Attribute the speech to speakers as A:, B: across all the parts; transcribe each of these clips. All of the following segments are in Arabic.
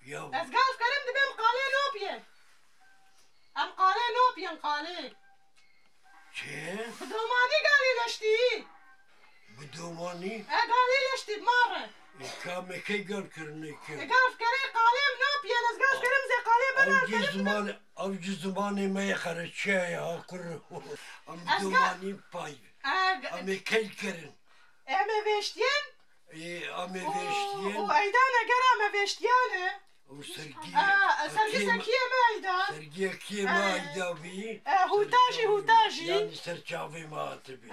A: يو
B: از قال كريم دبم قالي نوبيه ام قالي نوبيه قالي
A: چه؟
B: بدوماني قالي لشتي
A: بدوماني؟
B: قالي لشتي بمره
A: كامي كي قال كرني كي
B: قال كريم قالي نوبيه از قال كريم زي قالي بلا
A: او جزماني ما يخرج شيء اكره ام بدوماني باي ام كي كرن
B: ام ويشتين
A: ام ويشتين
B: وايدانا قرا ويشتيانه
A: وسرقي
B: سرقي سكيه مايدا
A: سرقي كي ما يداوي
B: هوتاجي
A: يعني سرچاوي ما تبي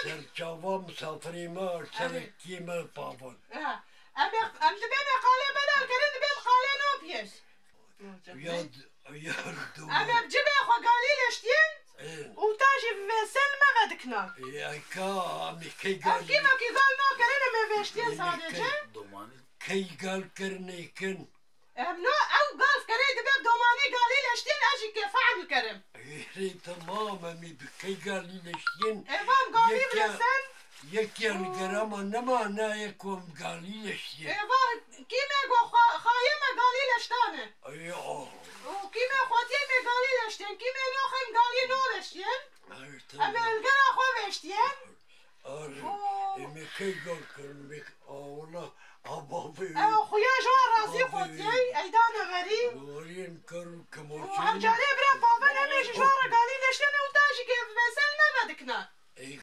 A: سرچاوا مسافري ما سرقي ما بابون
B: ام دبم قالي بلا كريم دبم قالي نوبيس
A: يا دو
B: ام بجيبه خو قالي لشتين وتاجي في سلمى بدكنا
A: يا كا كي قال
B: كيما كي قال نو كريم ما ويشتين صادقه
A: كي قال كرني كن
B: نو او قال كريم دبم دوماني قالي لشتين اجي كيف عمل كريم
A: تماما بكي قال لي لشتين
B: ايوان قالي بلسان
A: يكي الجرام انما انا يكون قال لي لشتين
B: ايوان كيما قو خايمه قالي لشتانه
A: ايوه
B: وكيما خوتي مي قالي لشتين كيما نوخم قالي نو لشتين اما القرا خو وشتين
A: امي كي قال كرني والله ابابي
B: خويا جوار راسي خوتي ايدانا غريب
A: ورين كرم كموشي
B: وهم جاري